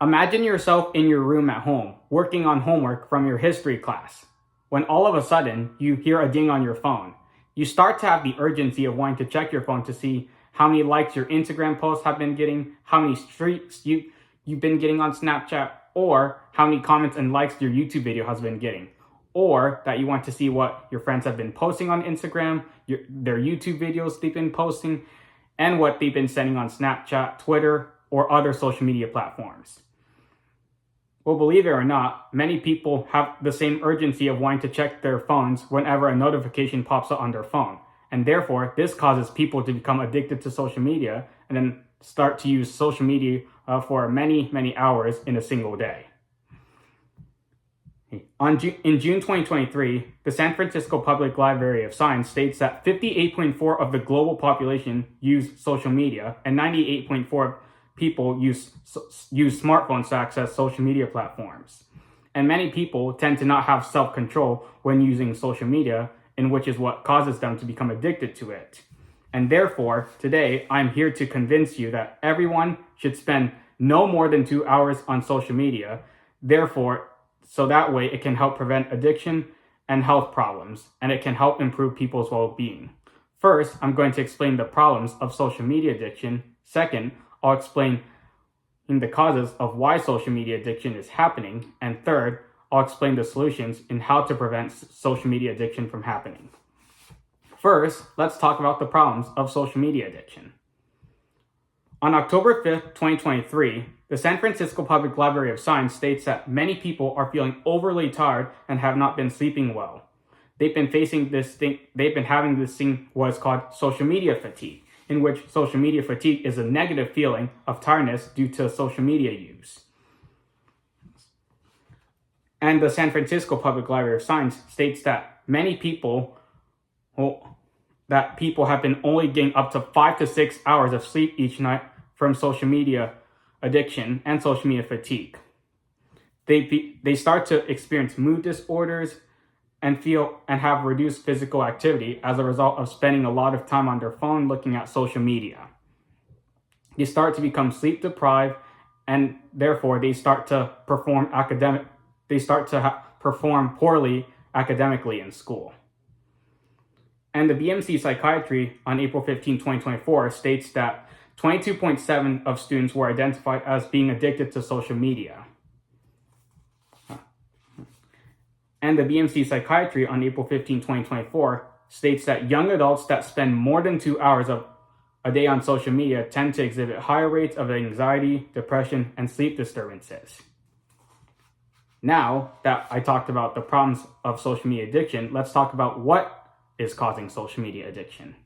Imagine yourself in your room at home, working on homework from your history class, when all of a sudden you hear a ding on your phone. You start to have the urgency of wanting to check your phone to see how many likes your Instagram posts have been getting, how many streaks you've been getting on Snapchat, or how many comments and likes your YouTube video has been getting. Or that you want to see what your friends have been posting on Instagram, their YouTube videos they've been posting, and what they've been sending on Snapchat, Twitter, or other social media platforms. Well, believe it or not, many people have the same urgency of wanting to check their phones whenever a notification pops up on their phone. And therefore, this causes people to become addicted to social media and then start to use social media for many, many hours in a single day. In June 2023, the San Francisco Public Library of Science states that 58.4% of the global population use social media and 98.4% people use smartphones to access social media platforms. And many people tend to not have self-control when using social media, in which is what causes them to become addicted to it. And therefore, today, I'm here to convince you that everyone should spend no more than 2 hours on social media. Therefore, so that way it can help prevent addiction and health problems, and it can help improve people's well-being. First, I'm going to explain the problems of social media addiction. Second, I'll explain the causes of why social media addiction is happening. And third, I'll explain the solutions in how to prevent social media addiction from happening. First, let's talk about the problems of social media addiction. On October 5th, 2023, the San Francisco Public Library of Science states that many people are feeling overly tired and have not been sleeping well. They've been having this thing, what is called social media fatigue, in which social media fatigue is a negative feeling of tiredness due to social media use. And the San Francisco Public Library of Science states that people have been only getting up to 5 to 6 hours of sleep each night from social media addiction and social media fatigue. They start to experience mood disorders and have reduced physical activity as a result of spending a lot of time on their phone looking at social media. They start to become sleep deprived, and therefore they start to perform poorly academically in school. And the BMC Psychiatry on April 15, 2024 states that 22.7% of students were identified as being addicted to social media. And the BMC Psychiatry on April 15, 2024 states that young adults that spend more than 2 hours a day on social media tend to exhibit higher rates of anxiety, depression, and sleep disturbances. Now that I talked about the problems of social media addiction, let's talk about what is causing social media addiction.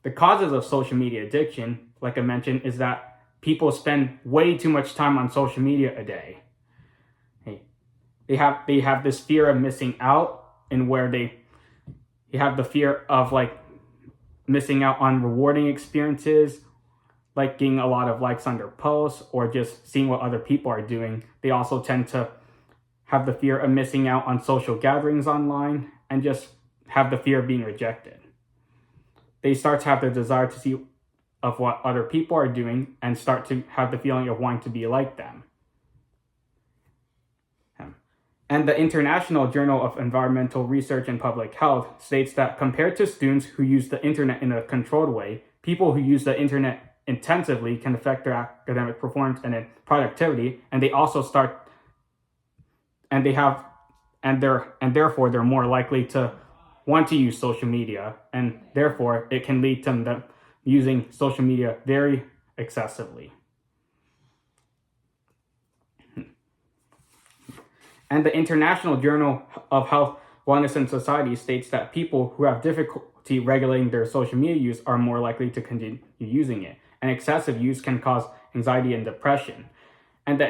The causes of social media addiction, like I mentioned, is that people spend way too much time on social media a day. They have this fear of missing out, and where they have the fear of missing out on rewarding experiences, like getting a lot of likes on their posts or just seeing what other people are doing. They also tend to have the fear of missing out on social gatherings online and just have the fear of being rejected. They start to have the desire to see of what other people are doing and start to have the feeling of wanting to be like them. And the International Journal of Environmental Research and Public Health states that compared to students who use the internet in a controlled way, people who use the internet intensively can affect their academic performance and productivity, and they also therefore they're more likely to want to use social media, and therefore it can lead to them using social media very excessively. And the International Journal of Health, Wellness and Society states that people who have difficulty regulating their social media use are more likely to continue using it. And excessive use can cause anxiety and depression. And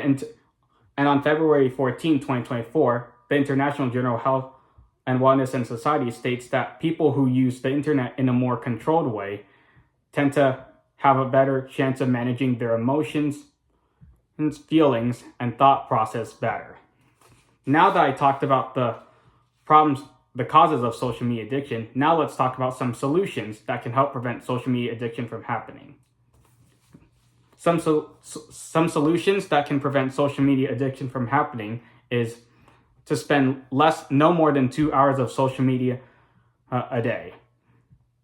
on February 14, 2024, the International Journal of Health and Wellness and Society states that people who use the internet in a more controlled way tend to have a better chance of managing their emotions, feelings, and thought process better. Now that I talked about the causes of social media addiction, now let's talk about some solutions that can help prevent social media addiction from happening. some solutions that can prevent social media addiction from happening is to spend no more than 2 hours of social media a day.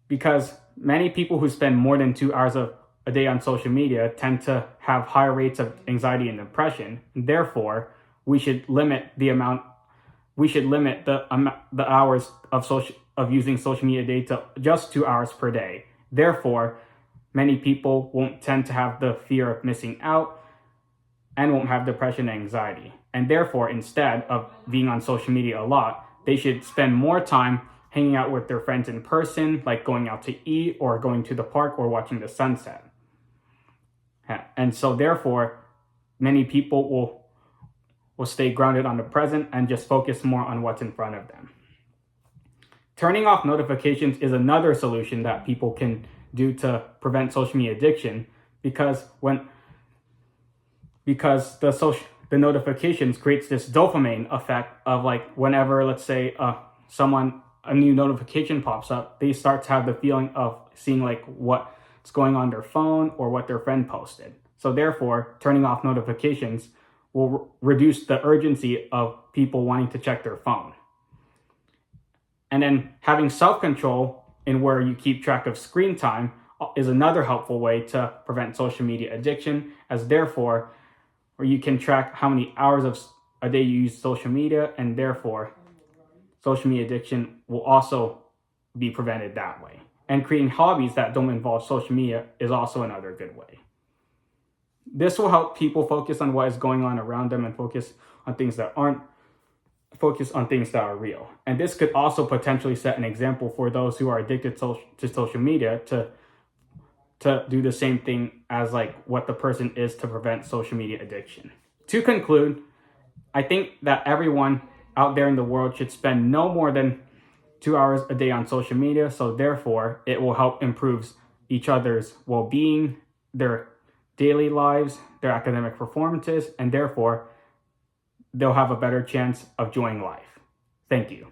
Because many people who spend more than 2 hours a day on social media tend to have higher rates of anxiety and depression. Therefore, we should limit the hours of using social media a day to just 2 hours per day. Therefore, many people won't tend to have the fear of missing out and won't have depression and anxiety. And therefore, instead of being on social media a lot, they should spend more time hanging out with their friends in person, like going out to eat or going to the park or watching the sunset. And so therefore, many people will stay grounded on the present and just focus more on what's in front of them. Turning off notifications is another solution that people can do to prevent social media addiction, because the notifications creates this dopamine effect of, like, whenever, let's say, a new notification pops up, they start to have the feeling of seeing like what's going on their phone or what their friend posted. So therefore, turning off notifications will reduce the urgency of people wanting to check their phone. And then having self-control in where you keep track of screen time is another helpful way to prevent social media addiction, as therefore, where you can track how many hours of a day you use social media, and therefore social media addiction will also be prevented that way. And creating hobbies that don't involve social media is also another good way. This will help people focus on what is going on around them and focus on things that are real. And this could also potentially set an example for those who are addicted to social media to do the same thing as like what the person is to prevent social media addiction. To conclude, I think that everyone out there in the world should spend no more than 2 hours a day on social media. So therefore, it will help improve each other's well-being, their daily lives, their academic performances, and therefore, they'll have a better chance of enjoying life. Thank you.